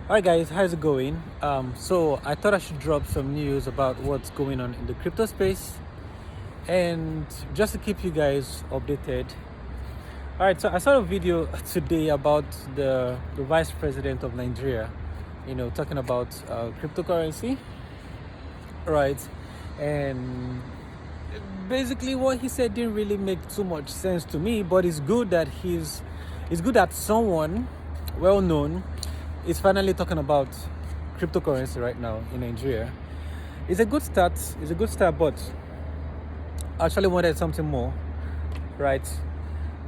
Alright guys, how's it going? So I thought I should drop some news about what's going on in the crypto space and just to keep you guys updated. Alright, so I saw a video today about the vice president of Nigeria, talking about cryptocurrency, right? And basically what he said didn't really make too much sense to me, but it's good that it's good that someone well known is finally talking about cryptocurrency right now in Nigeria. It's a good start. It's a good start, but I actually wanted something more, right?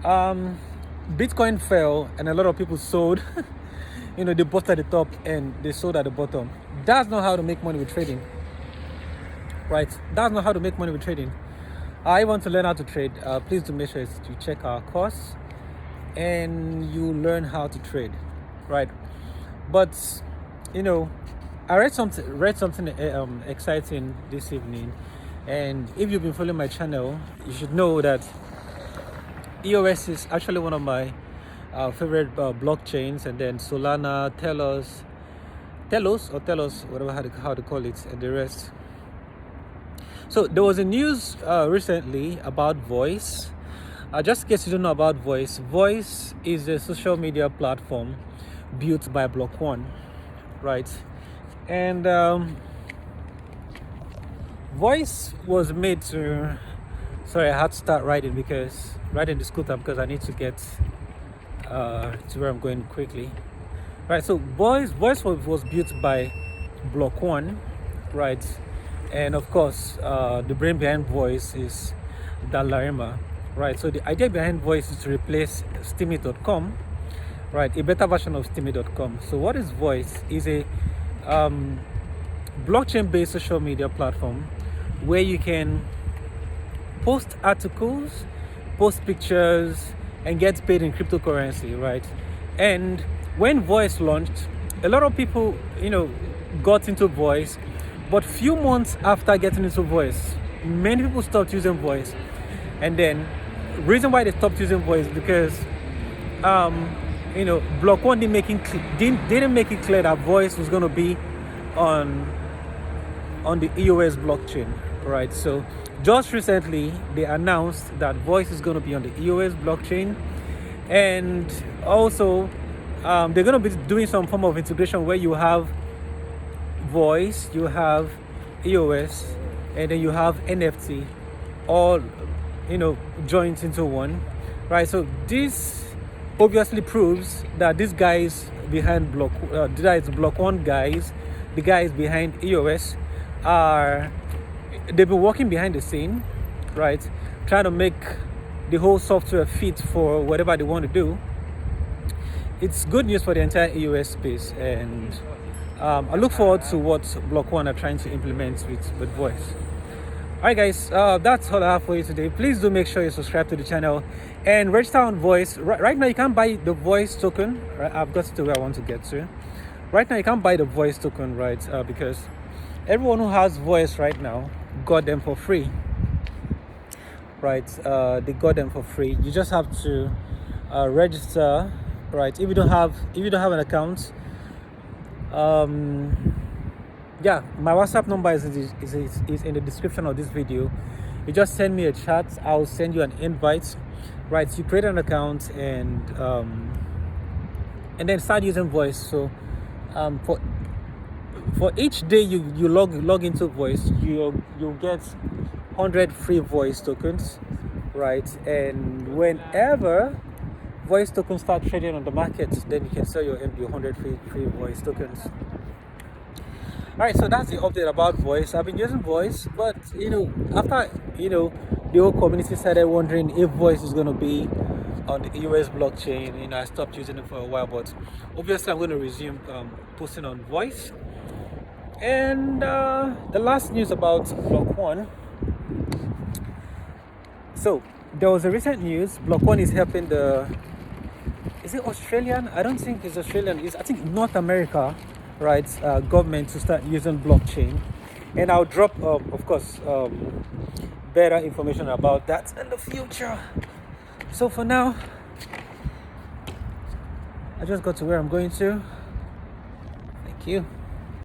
Bitcoin fell and a lot of people sold. They bought at the top and they sold at the bottom. That's not how to make money with trading, right? That's not how to make money with trading. I want to learn how to trade. Please do make sure you check our course and you learn how to trade, right? But I read something exciting this evening, and if you've been following my channel, you should know that EOS is actually one of my favorite blockchains, and then Solana, Telos, whatever how to call it, and the rest. So there was a news recently about Voice. Just in case you don't know about Voice is a social media platform built by Block One, right? And Voice was made to. Sorry, I had to start riding the scooter because I need to get to where I'm going quickly. Right. So Voice was built by Block One, right? And of course, the brain behind Voice is Dalarima, right? So the idea behind Voice is to replace Steamy.com, right? A better version of Steamy.com. So what is Voice? Is a blockchain-based social media platform where you can post articles, post pictures, and get paid in cryptocurrency, right? And when Voice launched, a lot of people, got into Voice, but few months after getting into Voice, many people stopped using Voice. And then reason why they stopped using Voice because Block One didn't make it clear that Voice was going to be on the EOS blockchain, right? So just recently they announced that Voice is going to be on the EOS blockchain, and also they're going to be doing some form of integration where you have Voice, you have EOS, and then you have NFT, all joined into one, right? So this obviously proves that these guys behind Block One guys, the guys behind EOS, they've been working behind the scene, right? Trying to make the whole software fit for whatever they want to do. It's good news for the entire EOS space, and I look forward to what Block One are trying to implement with Voice. Alright guys, that's all I have for you today. Please do make sure you subscribe to the channel and register on Voice. Right now you can't buy the Voice token, right? I've got to where I want to get to. Right now you can't buy the Voice token, right? Because everyone who has Voice right now got them for free, right? They got them for free. You just have to register, right? If you don't have an account, yeah, my WhatsApp number is in the description of this video. You just send me a chat, I'll send you an invite, right? You create an account and then start using Voice. So for each day you log into Voice, you'll get 100 free Voice tokens, right? And whenever Voice tokens start trading on the market, then you can sell your 100 free Voice tokens. Alright, so that's the update about Voice. I've been using Voice, but after the whole community started wondering if Voice is going to be on the EOS blockchain, I stopped using it for a while, but obviously I'm going to resume posting on Voice. And the last news about Block One. So there was a recent news. Block One is helping is it Australian? I don't think it's Australian. I think North America, right? Government to start using blockchain, and I'll drop, of course, better information about that in the future. So for now, I just got to where I'm going to. Thank you.